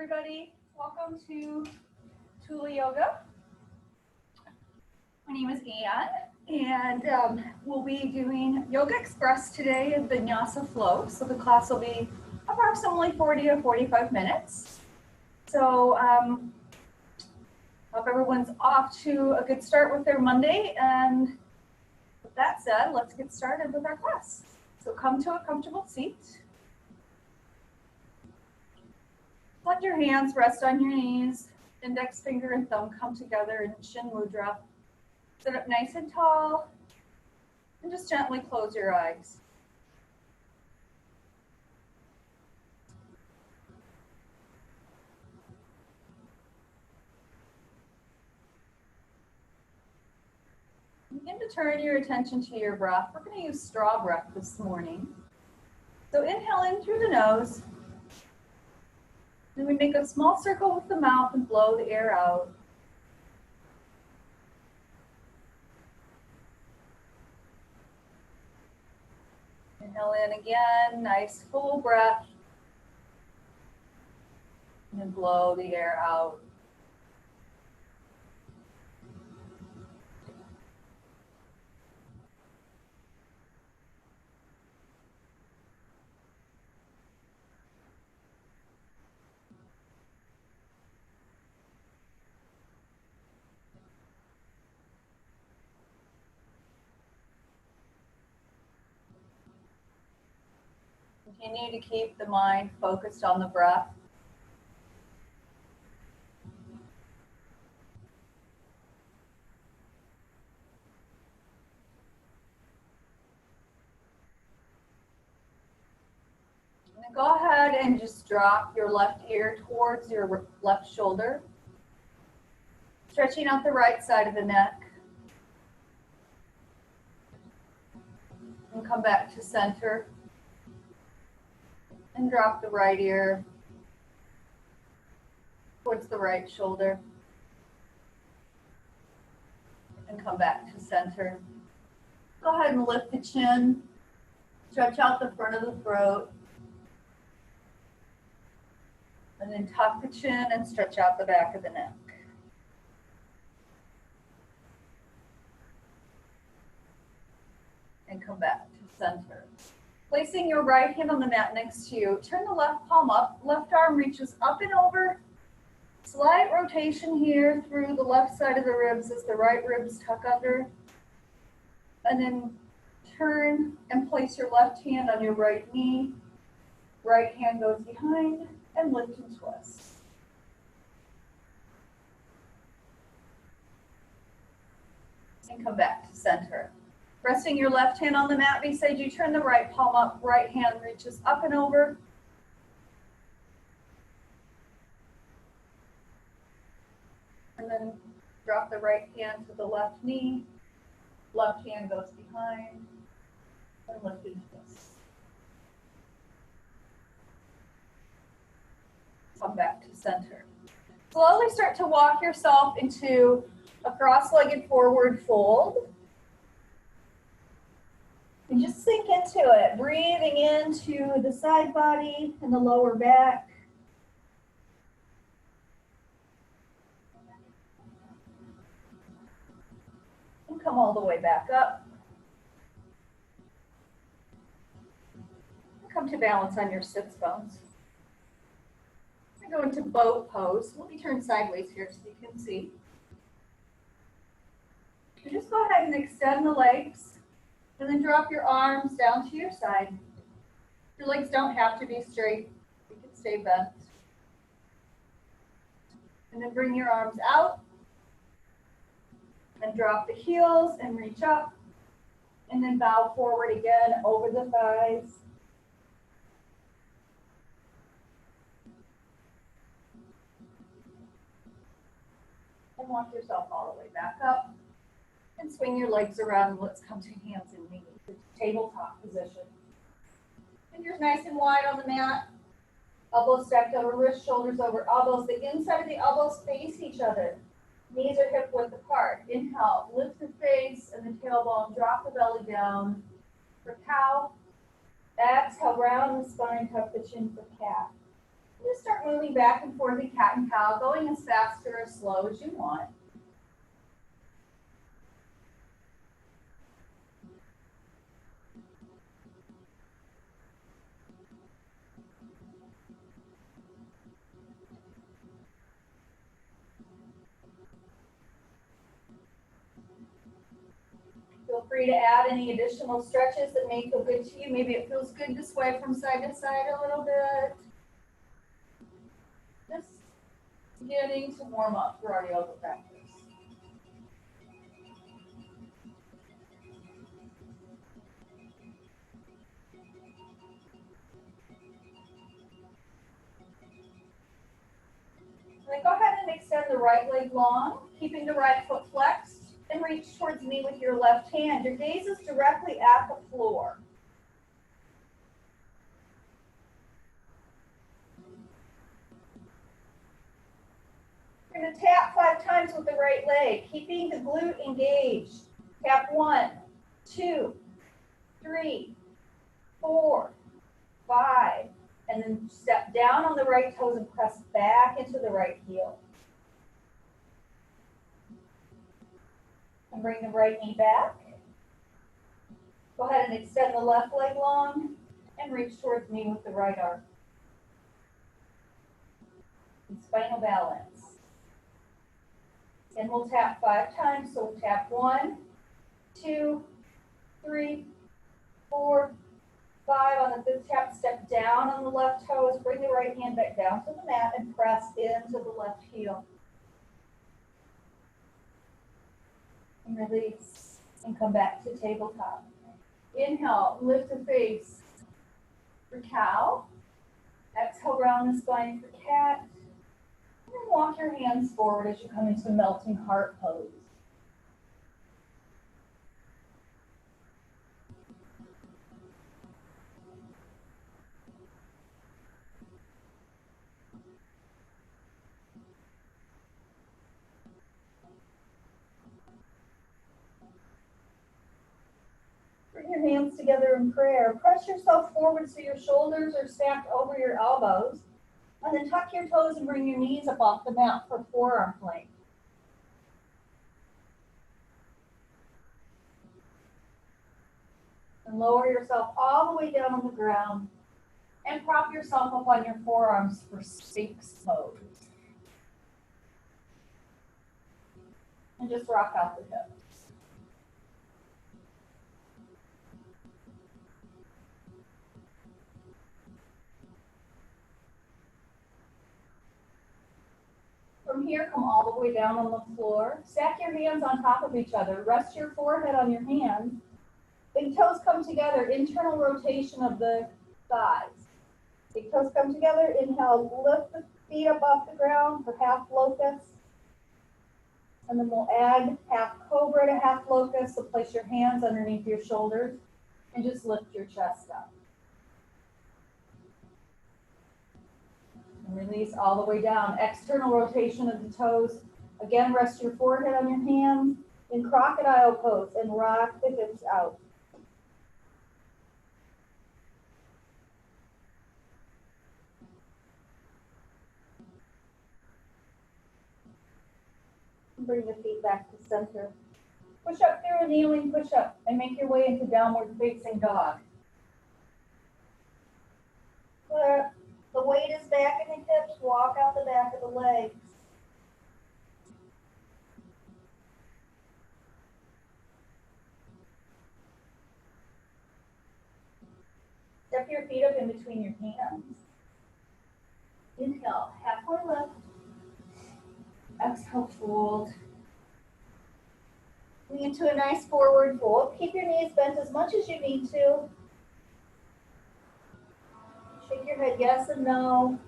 everybody. Welcome to Tula Yoga. My name is Anne, and we'll be doing Yoga Express today in vinyasa flow. So the class will be approximately 40 to 45 minutes. So hope everyone's off to a good start with their Monday. And with that said, let's get started with our class. So come to a comfortable seat. Let your hands rest on your knees. Index finger and thumb come together in Shin Mudra. Sit up nice and tall, and just gently close your eyes. Begin to turn your attention to your breath. We're going to use straw breath this morning. So inhale in through the nose. Then we make a small circle with the mouth and blow the air out. Inhale in again, nice full breath. And then blow the air out. Continue to keep the mind focused on the breath. And then go ahead and just drop your left ear towards your left shoulder, stretching out the right side of the neck. And come back to center. And drop the right ear towards the right shoulder. And come back to center. Go ahead and lift the chin. Stretch out the front of the throat. And then tuck the chin and stretch out the back of the neck. And come back to center. Placing your right hand on the mat next to you, turn the left palm up, left arm reaches up and over. Slight rotation here through the left side of the ribs as the right ribs tuck under. And then turn and place your left hand on your right knee. Right hand goes behind and lift and twist. And come back to center. Resting your left hand on the mat beside you, turn the right palm up, right hand reaches up and over. And then drop the right hand to the left knee, left hand goes behind, and lift and twist. Come back to center. Slowly start to walk yourself into a cross-legged forward fold. And just sink into it, breathing into the side body and the lower back. And come all the way back up. And come to balance on your sits bones. I go into boat pose. Let me turn sideways here so you can see. So just go ahead and extend the legs. And then drop your arms down to your side. Your legs don't have to be straight. You can stay bent. And then bring your arms out. And drop the heels and reach up. And then bow forward again over the thighs. And walk yourself all the way back up. And swing your legs around. Let's come to hands and knees, tabletop position. Fingers nice and wide on the mat. Elbows stacked over wrists, shoulders over elbows. The inside of the elbows face each other. Knees are hip width apart. Inhale, lift the face and the tailbone. Drop the belly down for cow. Exhale, round the spine, tuck the chin for cat. Just start moving back and forth in cat and cow, going as fast or as slow as you want. Feel free to add any additional stretches that may feel good to you. Maybe it feels good to sway from side to side a little bit. Just getting to warm up for our yoga practice. Then go ahead and extend the right leg long, keeping the right foot flexed, and reach towards me with your left hand. Your gaze is directly at the floor. You're going to tap 5 times with the right leg, keeping the glute engaged. Tap 1, 2, 3, 4, 5, and then step down on the right toes and press back into the right heel. And bring the right knee back. Go ahead and extend the left leg long and reach towards me with the right arm. And spinal balance. And we'll tap 5 times. So we'll tap 1, 2, 3, 4, 5. On the 5th tap, step down on the left toes. Bring the right hand back down to the mat and press into the left heel. And release. And come back to tabletop. Inhale, lift the face for cow. Exhale, round the spine for cat. And then walk your hands forward as you come into melting heart pose. Bring your hands together in prayer. Press yourself forward so your shoulders are stacked over your elbows. And then tuck your toes and bring your knees up off the mat for forearm plank. And lower yourself all the way down on the ground. And prop yourself up on your forearms for Sphinx pose. And just rock out the hips. From here, come all the way down on the floor. Stack your hands on top of each other. Rest your forehead on your hands. Big toes come together. Internal rotation of the thighs. Big toes come together. Inhale, lift the feet up off the ground for half locust. And then we'll add half cobra to half locust. So place your hands underneath your shoulders and just lift your chest up. And release all the way down. External rotation of the toes. Again, rest your forehead on your hands in crocodile pose and rock the hips out. Bring the feet back to center. Push up through a kneeling push up and make your way into downward facing dog. The weight is back in the hips. Walk out the back of the legs. Step your feet up in between your hands. Inhale, halfway lift. Exhale, fold. Lean into a nice forward fold. Keep your knees bent as much as you need to. Shake your head yes and no.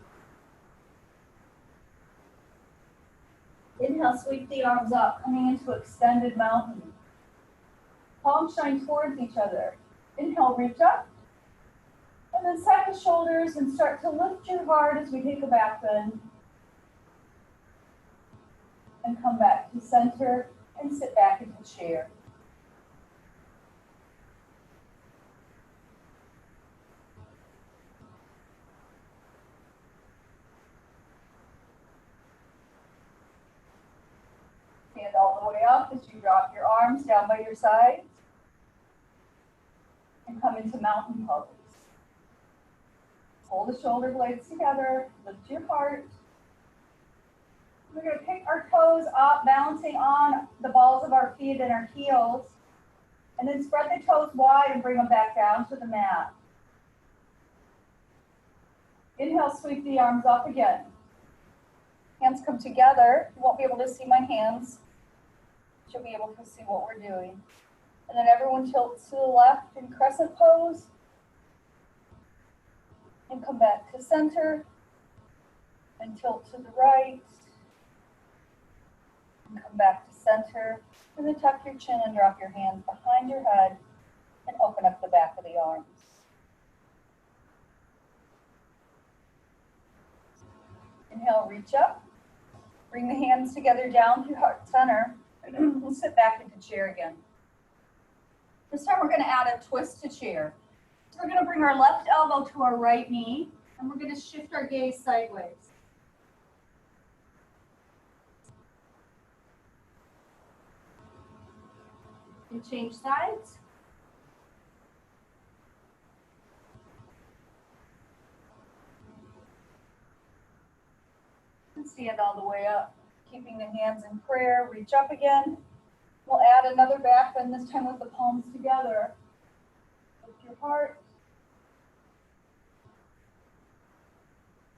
Inhale, sweep the arms up, coming into extended mountain. Palms shine towards each other. Inhale, reach up. And then side the shoulders and start to lift your heart as we take a back bend. And come back to center and sit back in the chair. way up as you drop your arms down by your sides and come into mountain pose. Hold the shoulder blades together, lift your heart. We're going to pick our toes up, balancing on the balls of our feet and our heels. And then spread the toes wide and bring them back down to the mat. Inhale, sweep the arms up again. Hands come together. You won't be able to see my hands. You'll be able to see what we're doing. And then everyone tilts to the left in crescent pose. And come back to center. And tilt to the right. And come back to center. And then tuck your chin and drop your hands behind your head. And open up the back of the arms. Inhale, reach up. Bring the hands together down through heart center. We'll sit back into chair again. This time we're going to add a twist to chair. So we're going to bring our left elbow to our right knee, and we're going to shift our gaze sideways. And change sides. And stand all the way up. Keeping the hands in prayer, reach up again. We'll add another back bend, this time with the palms together. Lift your heart.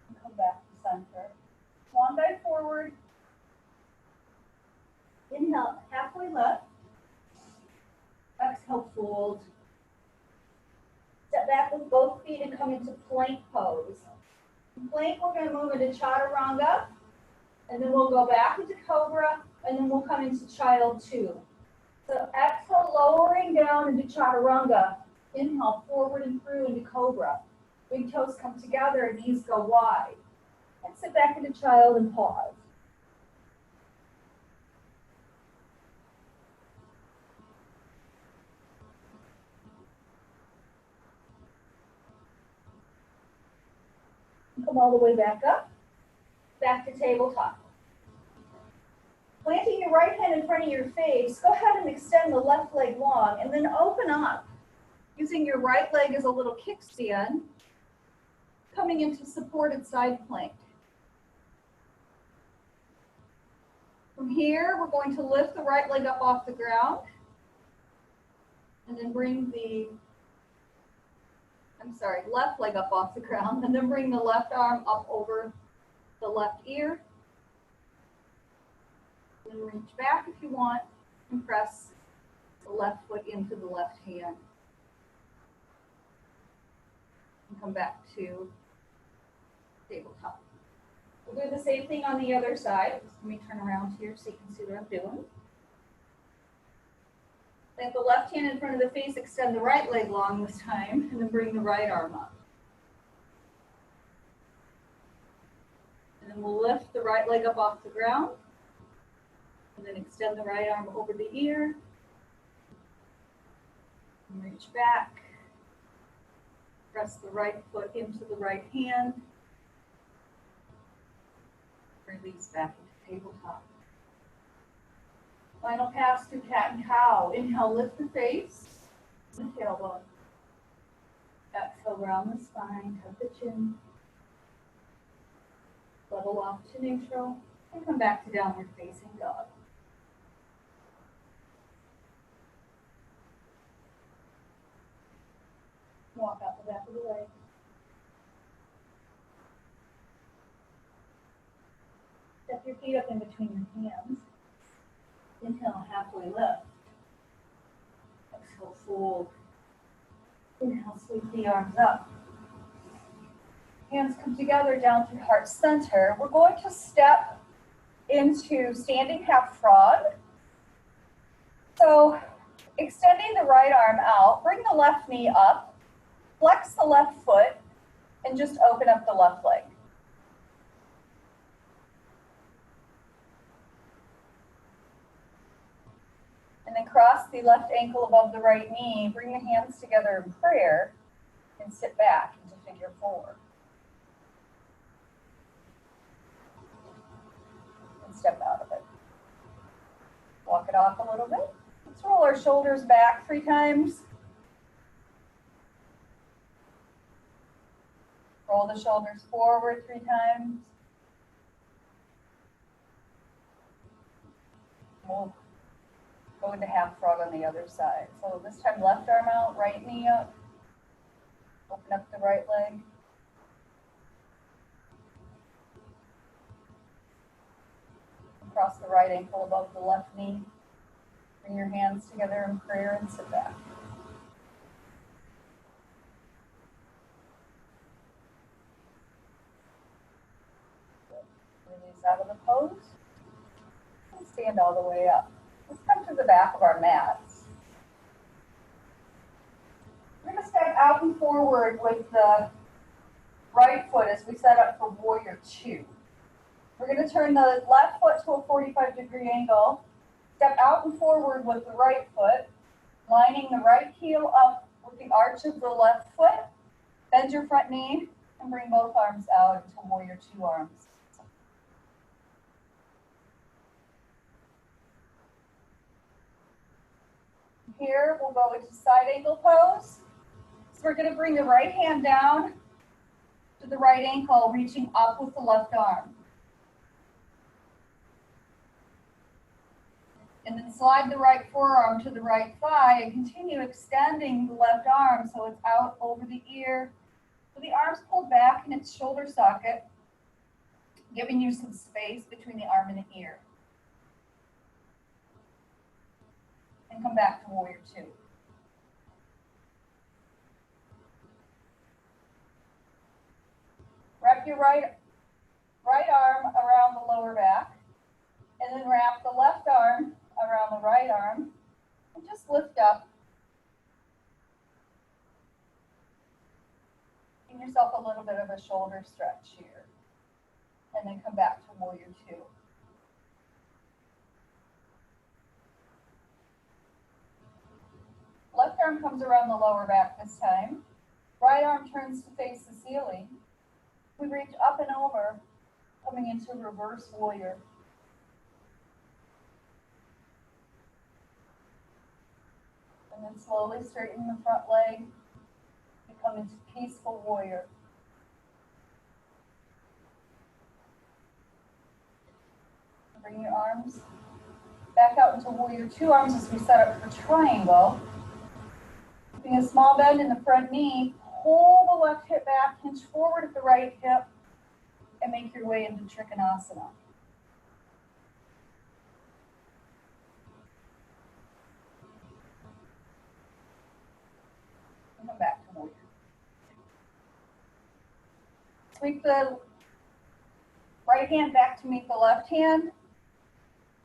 And come back to center. Swan dive forward. Inhale, halfway lift. Exhale, fold. Step back with both feet and come into plank pose. In plank, we're going to move into chaturanga. And then we'll go back into cobra, and then we'll come into child 2. So exhale, lowering down into chaturanga. Inhale, forward and through into cobra. Big toes come together, knees go wide. And sit back into child and pause. And come all the way back up. Back to tabletop. Planting your right hand in front of your face, go ahead and extend the left leg long and then open up, using your right leg as a little kickstand, coming into supported side plank. From here, we're going to lift the right leg up off the ground and then bring the left leg up off the ground and then bring the left arm up over the left ear. And reach back if you want and press the left foot into the left hand. And come back to tabletop. We'll do the same thing on the other side. Just let me turn around here so you can see what I'm doing. Let the left hand in front of the face, extend the right leg long this time, and then bring the right arm up. And then we'll lift the right leg up off the ground. And then extend the right arm over the ear. And reach back. Press the right foot into the right hand. Release back into tabletop. Final pass to cat and cow. Inhale, lift the face, the tailbone. Exhale, round the spine, tuck the chin. Level off to neutral, and come back to downward facing dog. Walk out the back of the leg. Step your feet up in between your hands. Inhale, halfway lift. Exhale, fold. Inhale, sweep the arms up. Hands come together down through heart center. We're going to step into standing half frog. So extending the right arm out, bring the left knee up, flex the left foot, and just open up the left leg. And then cross the left ankle above the right knee, bring the hands together in prayer, and sit back into figure 4. And step out of it. Walk it off a little bit. Let's roll our shoulders back 3 times. Roll the shoulders forward 3 times. We'll go into half frog on the other side. So this time left arm out, right knee up. Open up the right leg. Cross the right ankle above the left knee. Bring your hands together in prayer and sit back. Release out of the pose. And stand all the way up. Let's come to the back of our mats. We're going to step out and forward with the right foot as we set up for warrior 2. We're going to turn the left foot to a 45-degree angle. Step out and forward with the right foot, lining the right heel up with the arch of the left foot. Bend your front knee and bring both arms out into warrior 2 arms. Here we'll go into side angle pose. So we're going to bring the right hand down to the right ankle, reaching up with the left arm. And then slide the right forearm to the right thigh and continue extending the left arm so it's out over the ear. So the arm's pulled back in its shoulder socket, giving you some space between the arm and the ear. And come back to warrior 2. Wrap your right arm around the lower back, and then wrap the left arm around the right arm, and just lift up. Give yourself a little bit of a shoulder stretch here, and then come back to warrior 2. Left arm comes around the lower back this time. Right arm turns to face the ceiling. We reach up and over, coming into reverse warrior. And then slowly straighten the front leg. We come into peaceful warrior. Bring your arms back out into warrior 2 arms as we set up for triangle. Keeping a small bend in the front knee, pull the left hip back, hinge forward at the right hip, and make your way into Trikonasana. And come back to warrior. Sweep the right hand back to meet the left hand.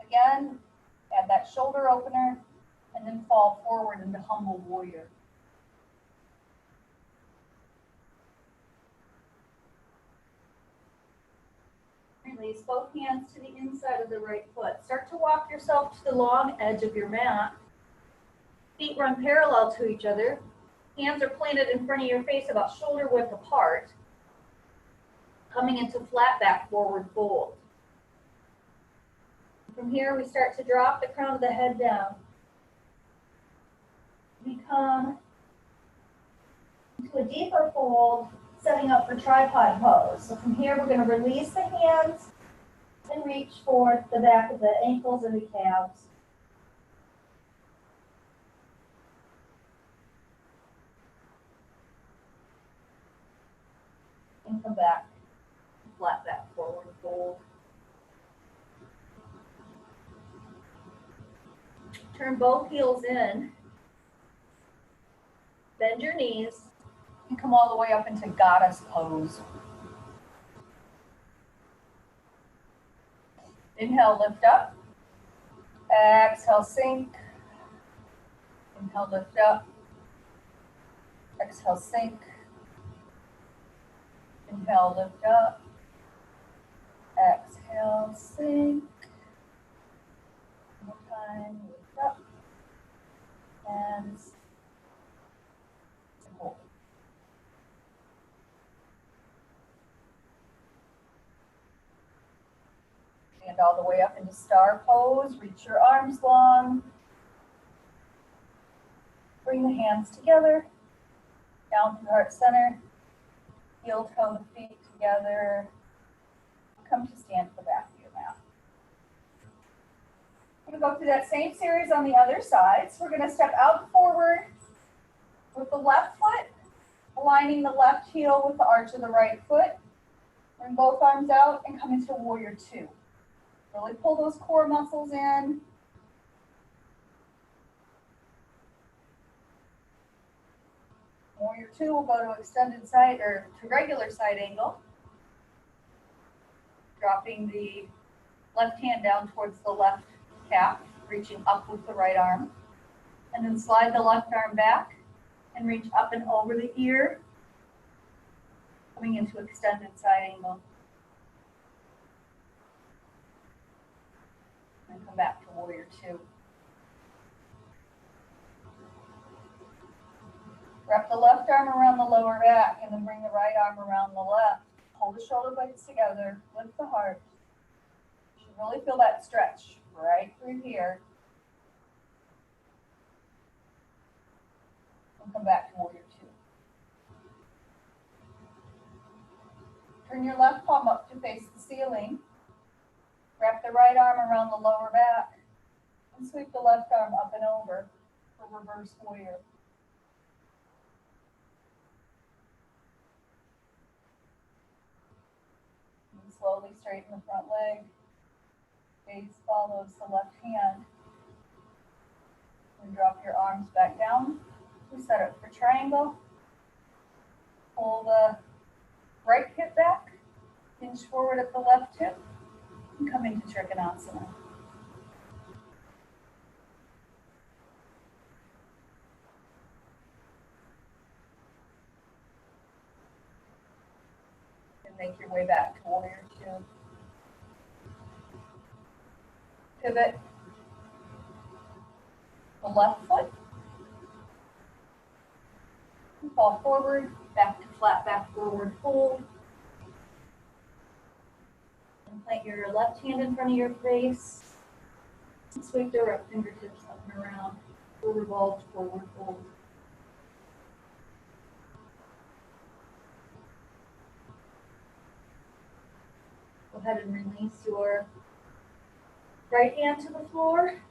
Again, add that shoulder opener, and then fall forward into humble warrior. Release both hands to the inside of the right foot. Start to walk yourself to the long edge of your mat. Feet run parallel to each other. Hands are planted in front of your face about shoulder width apart. Coming into flat back forward fold. From here, we start to drop the crown of the head down. We come into a deeper fold, setting up for tripod pose. So from here, we're going to release the hands and reach for the back of the ankles and the calves. And come back, flat back forward fold. Turn both heels in. Bend your knees and come all the way up into goddess pose. Inhale, lift up. Exhale, sink. Inhale, lift up. Exhale, sink. Inhale, lift up. Exhale, sink. One more time, lift up. And hold. Stand all the way up into star pose. Reach your arms long. Bring the hands together, down to heart center. Heel toe the feet together. Come to stand at the back of your mat. We're going to go through that same series on the other side. So we're going to step out forward with the left foot, aligning the left heel with the arch of the right foot. Bring both arms out and come into warrior two. Really pull those core muscles in. Warrior two will go to extended side or to regular side angle. Dropping the left hand down towards the left calf, reaching up with the right arm. And then slide the left arm back and reach up and over the ear, coming into extended side angle. And come back to warrior two. Wrap the left arm around the lower back and then bring the right arm around the left. Hold the shoulder blades together, lift the heart. You should really feel that stretch right through here. And come back to warrior two. Turn your left palm up to face the ceiling. Wrap the right arm around the lower back and sweep the left arm up and over for reverse warrior. And slowly straighten the front leg. Gaze follows the left hand. And drop your arms back down. We set up for triangle. Pull the right hip back. Hinge forward at the left hip. And come into Trikonasana. And make your way back to warrior two. Pivot the left foot. And fall forward, back to flat back forward fold. And plant your left hand in front of your face. And sweep the right fingertips up and around. Full revolved forward fold. Go ahead and release your right hand to the floor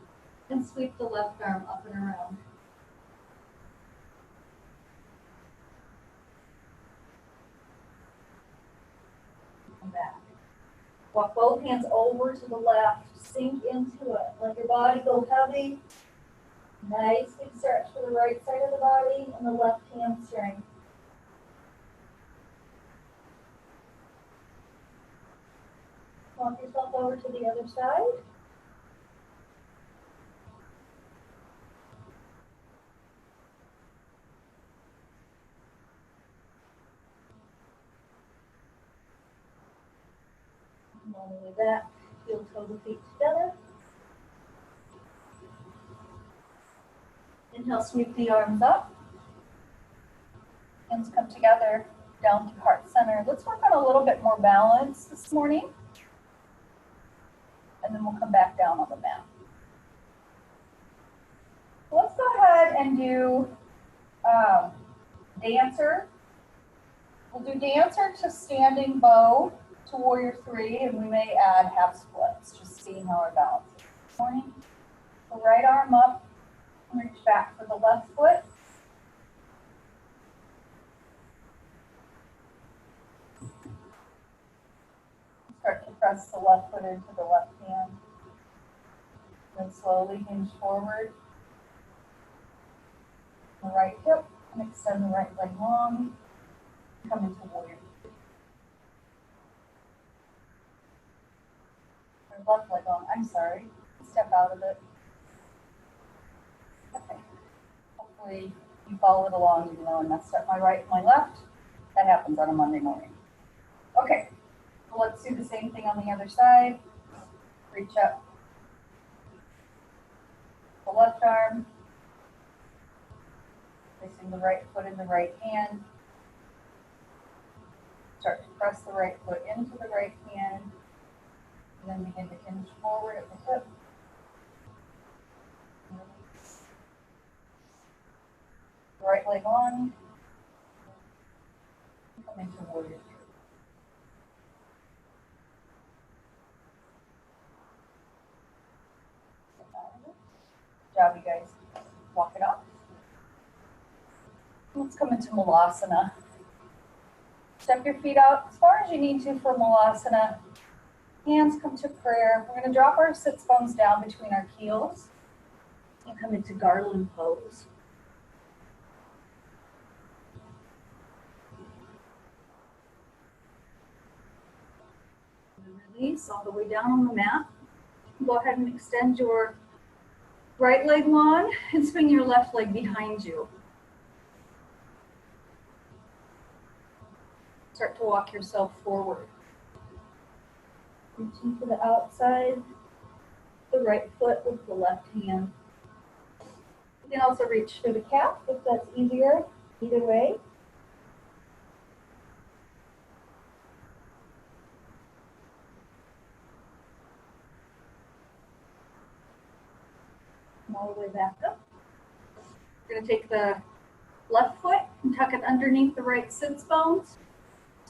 and sweep the left arm up and around. Come back. Walk both hands over to the left. Sink into it. Let your body go heavy. Nice big stretch for the right side of the body and the left hamstring. Walk yourself over to the other side. And all the way back. Heel toe the feet together. Inhale, sweep the arms up. Hands come together down to heart center. Let's work on a little bit more balance this morning. And then we'll come back down on the mat. So let's go ahead and do dancer. We'll do dancer to standing bow to warrior three, and we may add half splits, just seeing how our balance is this morning. So right arm up, and reach back for the left foot. Start to press the left foot into the left hand. Then slowly hinge forward. The right hip, and extend the right leg long. Come into warrior. Or left leg long, I'm sorry. Step out of it. Okay. Hopefully you followed along even though I messed up my right and my left. That happens on a Monday morning. Okay. So let's do the same thing on the other side. Reach up. The left arm. Placing the right foot in the right hand. Start to press the right foot into the right hand. And then begin to hinge forward at the hip. Right leg on. Come into warrior three. Good job, you guys. Walk it up. Let's come into Malasana. Step your feet out as far as you need to for Malasana. Hands come to prayer. We're going to drop our sits bones down between our heels and come into garland pose. And release all the way down on the mat. Go ahead and extend your right leg long and swing your left leg behind you. Start to walk yourself forward. Reaching to the outside, the right foot with the left hand. You can also reach for the calf if that's easier, either way. Come all the way back up. We're going to take the left foot and tuck it underneath the right sits bones.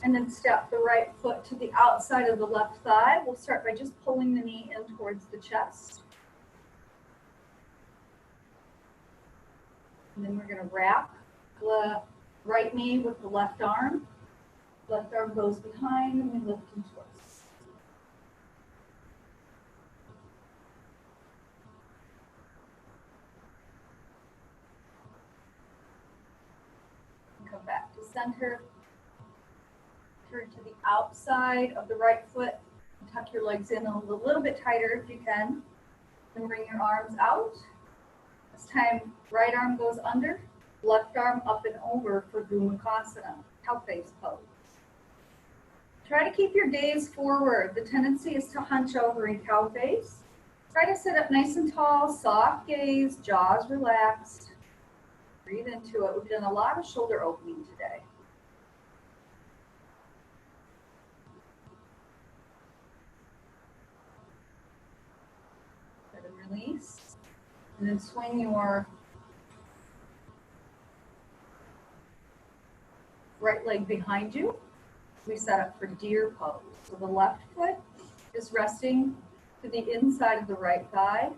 And then step the right foot to the outside of the left thigh. We'll start by just pulling the knee in towards the chest. And then we're going to wrap the right knee with the left arm. Left arm goes behind and we lift and twist. And come back to center. Turn to the outside of the right foot. Tuck your legs in a little bit tighter if you can. Then bring your arms out. This time, right arm goes under, left arm up and over for Gomukhasana, cow face pose. Try to keep your gaze forward. The tendency is to hunch over in cow face. Try to sit up nice and tall, soft gaze, jaws relaxed. Breathe into it. We've done a lot of shoulder opening today. Release, and then swing your right leg behind you. We set up for deer pose. So the left foot is resting to the inside of the right thigh.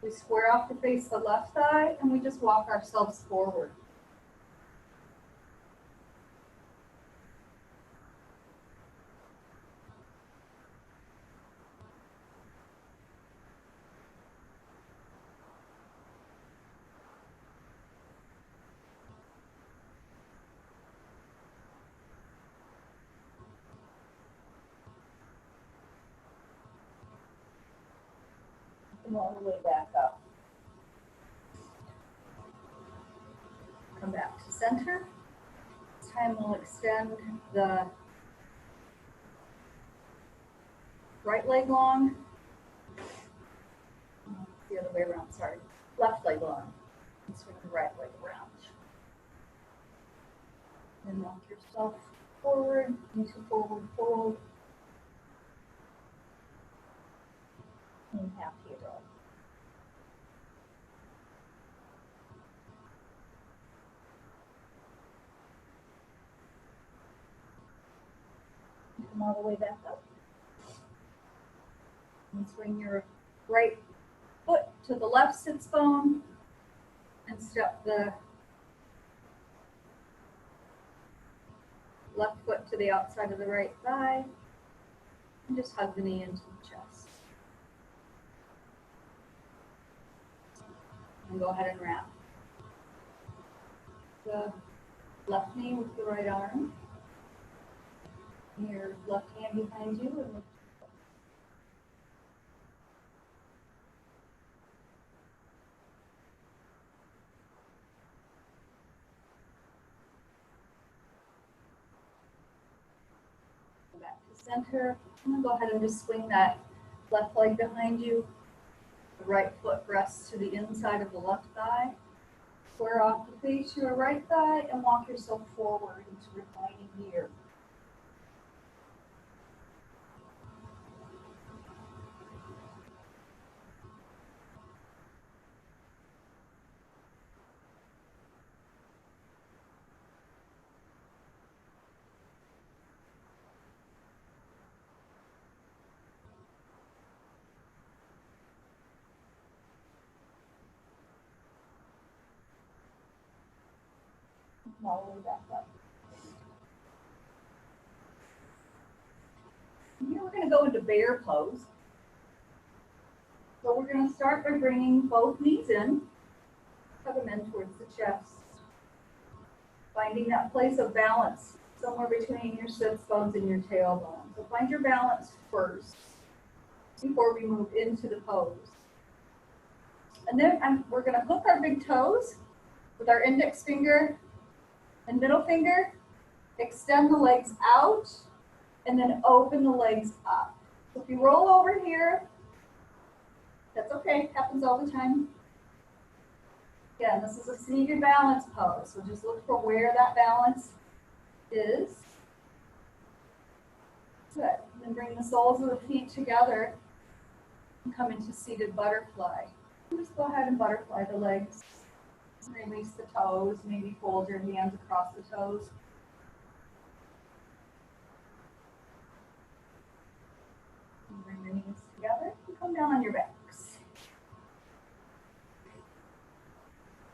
We square off to face the left thigh, and we just walk ourselves forward. Come all the way back up. Come back to center. This time we'll extend the right leg long. The other way around, sorry. Left leg long. And swing the right leg around. Then walk yourself forward into forward fold. And half hero. Come all the way back up. And swing your right foot to the left sits bone and step the left foot to the outside of the right thigh and just hug the knee into the chest. And go ahead and wrap the left knee with the right arm. Your left hand behind you and lift. Back to center. And go ahead and just swing that left leg behind you. The right foot rests to the inside of the left thigh. Square off to face your right thigh and walk yourself forward into reclining deer. Come all the way back up. And here we're going to go into bear pose. So we're going to start by bringing both knees in, tuck them in towards the chest. Finding that place of balance somewhere between your sits bones and your tailbone. So find your balance first before we move into the pose. And then we're going to hook our big toes with our index finger and middle finger, extend the legs out, and then open the legs up. So if you roll over here, that's okay, happens all the time. Again, this is a seated balance pose, so just look for where that balance is. Good. And then bring the soles of the feet together and come into seated butterfly. And just go ahead and butterfly the legs. Release the toes, maybe fold your hands across the toes. And bring the knees together and come down on your backs.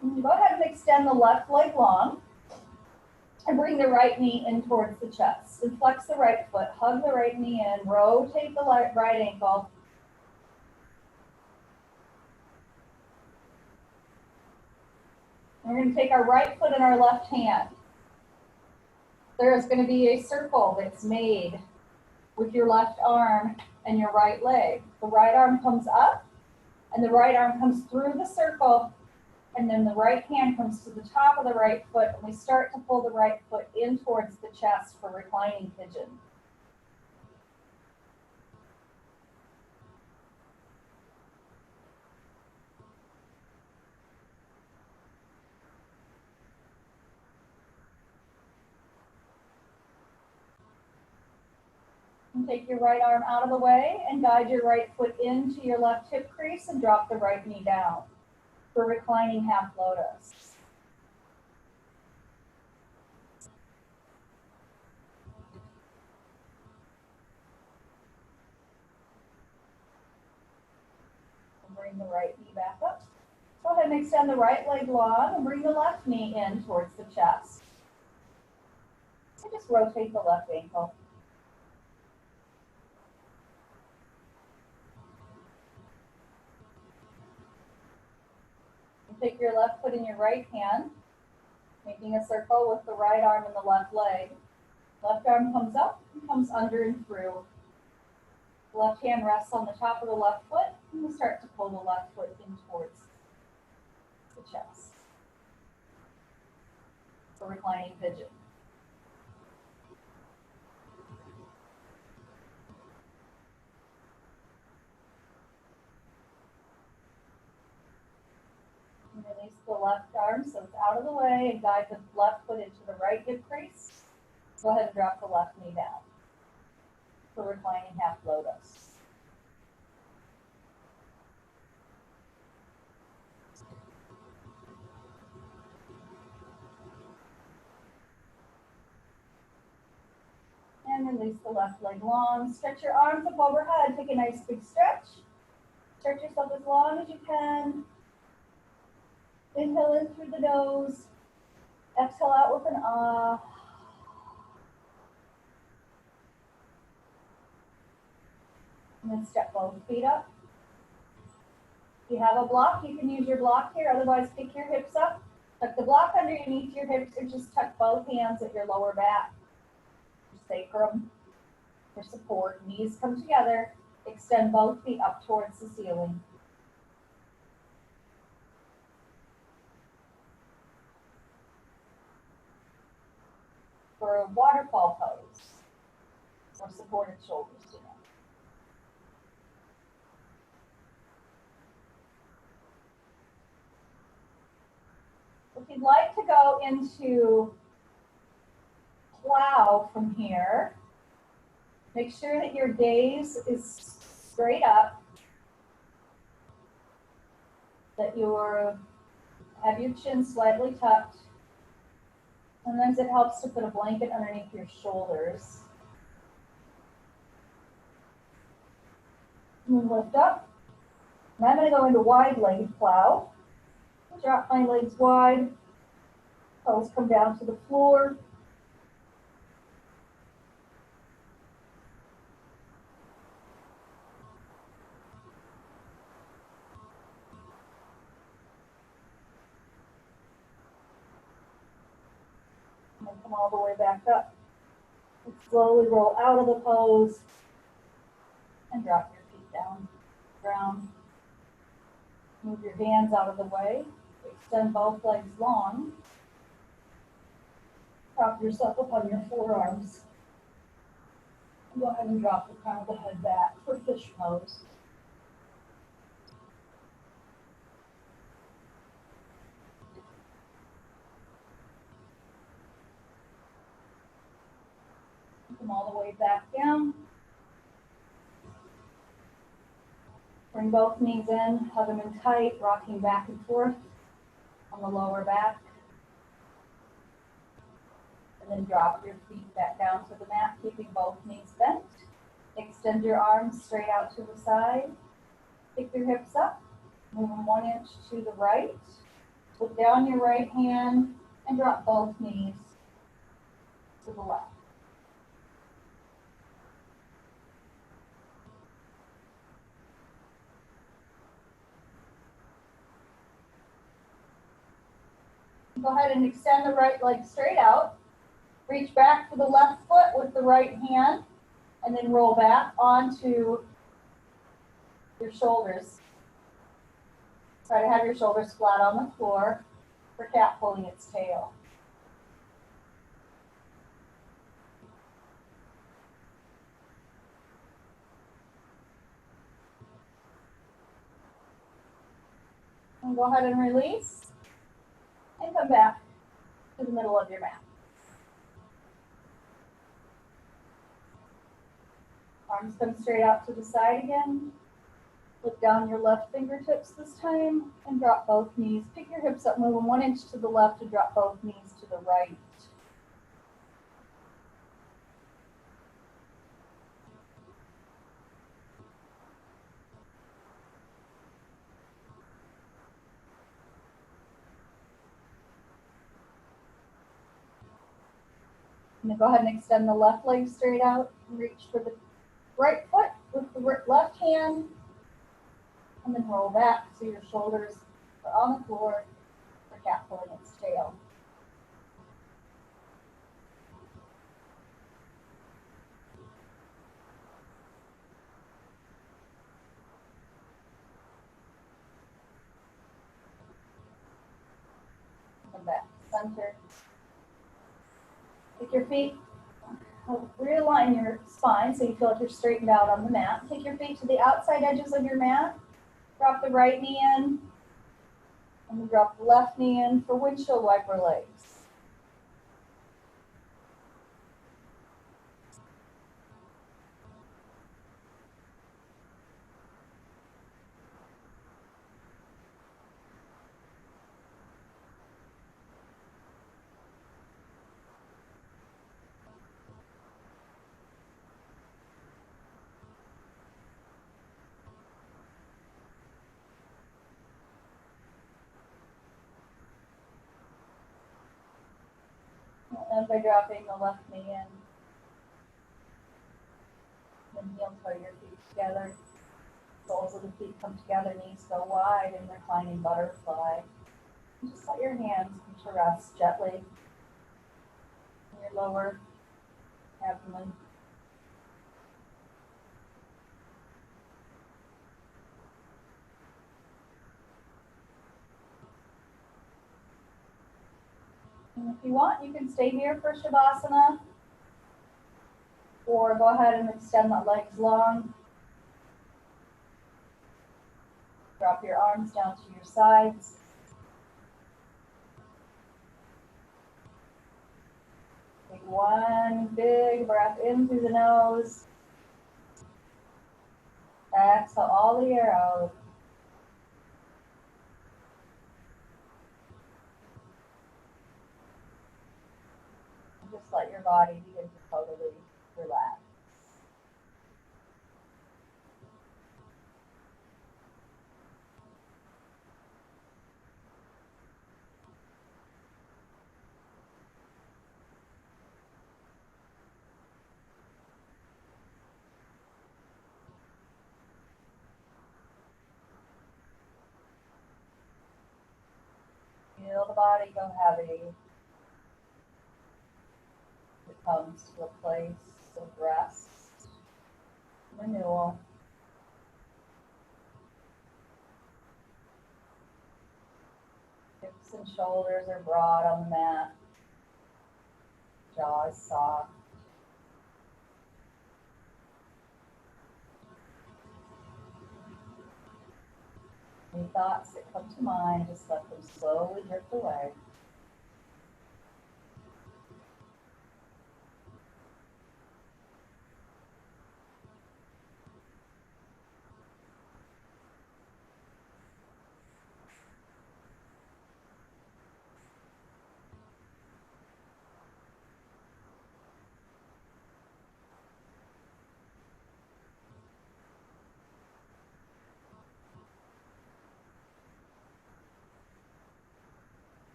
And go ahead and extend the left leg long and bring the right knee in towards the chest. And flex the right foot, hug the right knee in, rotate the right ankle. And we're going to take our right foot in our left hand. There is going to be a circle that's made with your left arm and your right leg. The right arm comes up and the right arm comes through the circle, and then the right hand comes to the top of the right foot, and we start to pull the right foot in towards the chest for reclining pigeon. And take your right arm out of the way and guide your right foot into your left hip crease and drop the right knee down for reclining half lotus. And bring the right knee back up. Go ahead and extend the right leg long and bring the left knee in towards the chest. And just rotate the left ankle. And take your left foot in your right hand, making a circle with the right arm and the left leg. Left arm comes up and comes under and through. The left hand rests on the top of the left foot, and we'll start to pull the left foot in towards the chest for reclining pigeon. And release the left arm so it's out of the way and guide the left foot into the right hip crease. Go ahead and drop the left knee down for reclining half lotus. And release the left leg long. Stretch your arms up overhead. Take a nice big stretch. Stretch yourself as long as you can. Inhale in through the nose. Exhale out with an ah. And then step both feet up. If you have a block, you can use your block here. Otherwise, pick your hips up. Tuck the block underneath your hips or just tuck both hands at your lower back. Your sacrum for support. Knees come together. Extend both feet up towards the ceiling. For a waterfall pose or supported shoulders today. If you'd like to go into plow from here, make sure that your gaze is straight up, that you have your chin slightly tucked. Sometimes it helps to put a blanket underneath your shoulders. And then lift up. And I'm going to go into wide-legged plow. Drop my legs wide, Toes come down to the floor. And then come all the way back up. And slowly roll out of the pose and drop your feet down to the ground. Move your hands out of the way. Extend both legs long. Prop yourself up on your forearms. Go ahead and drop the crown of the head back for fish pose. Come all the way back down. Bring both knees in, hug them in tight, rocking back and forth on the lower back. And then drop your feet back down to the mat, keeping both knees bent. Extend your arms straight out to the side. Pick your hips up. Move them 1 inch to the right. Put down your right hand and drop both knees to the left. Go ahead and extend the right leg straight out. Reach back for the left foot with the right hand, and then roll back onto your shoulders. Try to have your shoulders flat on the floor for cat pulling its tail. And go ahead and release, and come back to the middle of your mat. Arms come straight out to the side again. Look down your left fingertips this time and drop both knees. Pick your hips up, move them 1 inch to the left and drop both knees to the right. And then go ahead and extend the left leg straight out and reach for the right foot with the left hand. And then roll back so your shoulders are on the floor for cat pulling its tail. Come back to center. Take your feet, realign your spine so you feel like you're straightened out on the mat. Take your feet to the outside edges of your mat. Drop the right knee in, and then drop the left knee in for windshield wiper legs. And by dropping the left knee in, then heel toe your feet together. Soles of the feet come together, knees go wide in reclining butterfly. And just let your hands come to rest gently in your lower abdomen. And if you want, you can stay here for Shavasana, or go ahead and extend the legs long. Drop your arms down to your sides. Take one big breath in through the nose. Exhale all the air out. Just let your body begin to totally relax. body go heavy, it comes to a place of rest, renewal. Hips and shoulders are broad on the mat. Jaw is soft. Any thoughts that come to mind, just let them slowly drift away.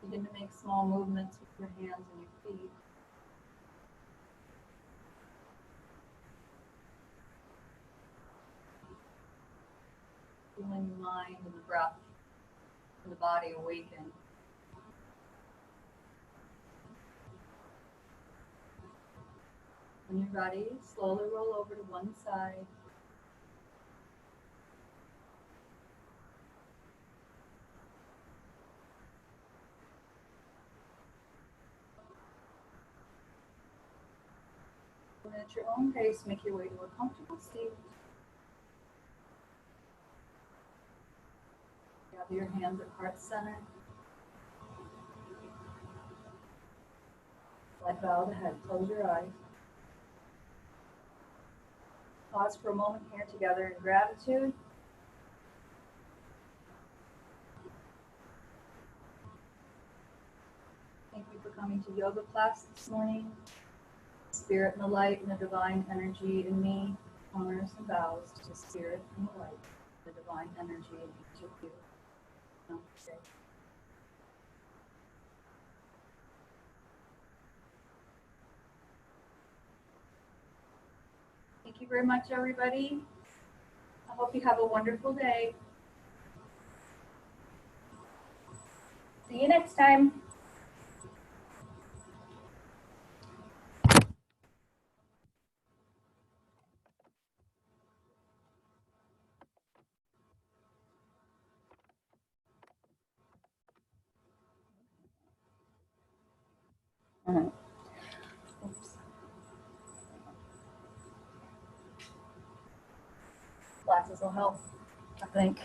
Begin to make small movements with your hands and your feet. Feeling the mind and the breath and the body awaken. When you're ready, slowly roll over to one side. And at your own pace, make your way to a comfortable seat. Gather your hands at heart center. Let bow the head, close your eyes. Pause for a moment here together in gratitude. Thank you for coming to yoga class this morning. Spirit and the light and the divine energy in me honors and bows to the spirit and the light, the divine energy in each of you. Namaste. Thank you very much, everybody. I hope you have a wonderful day. See you next time. Oops. Glasses will help, I think.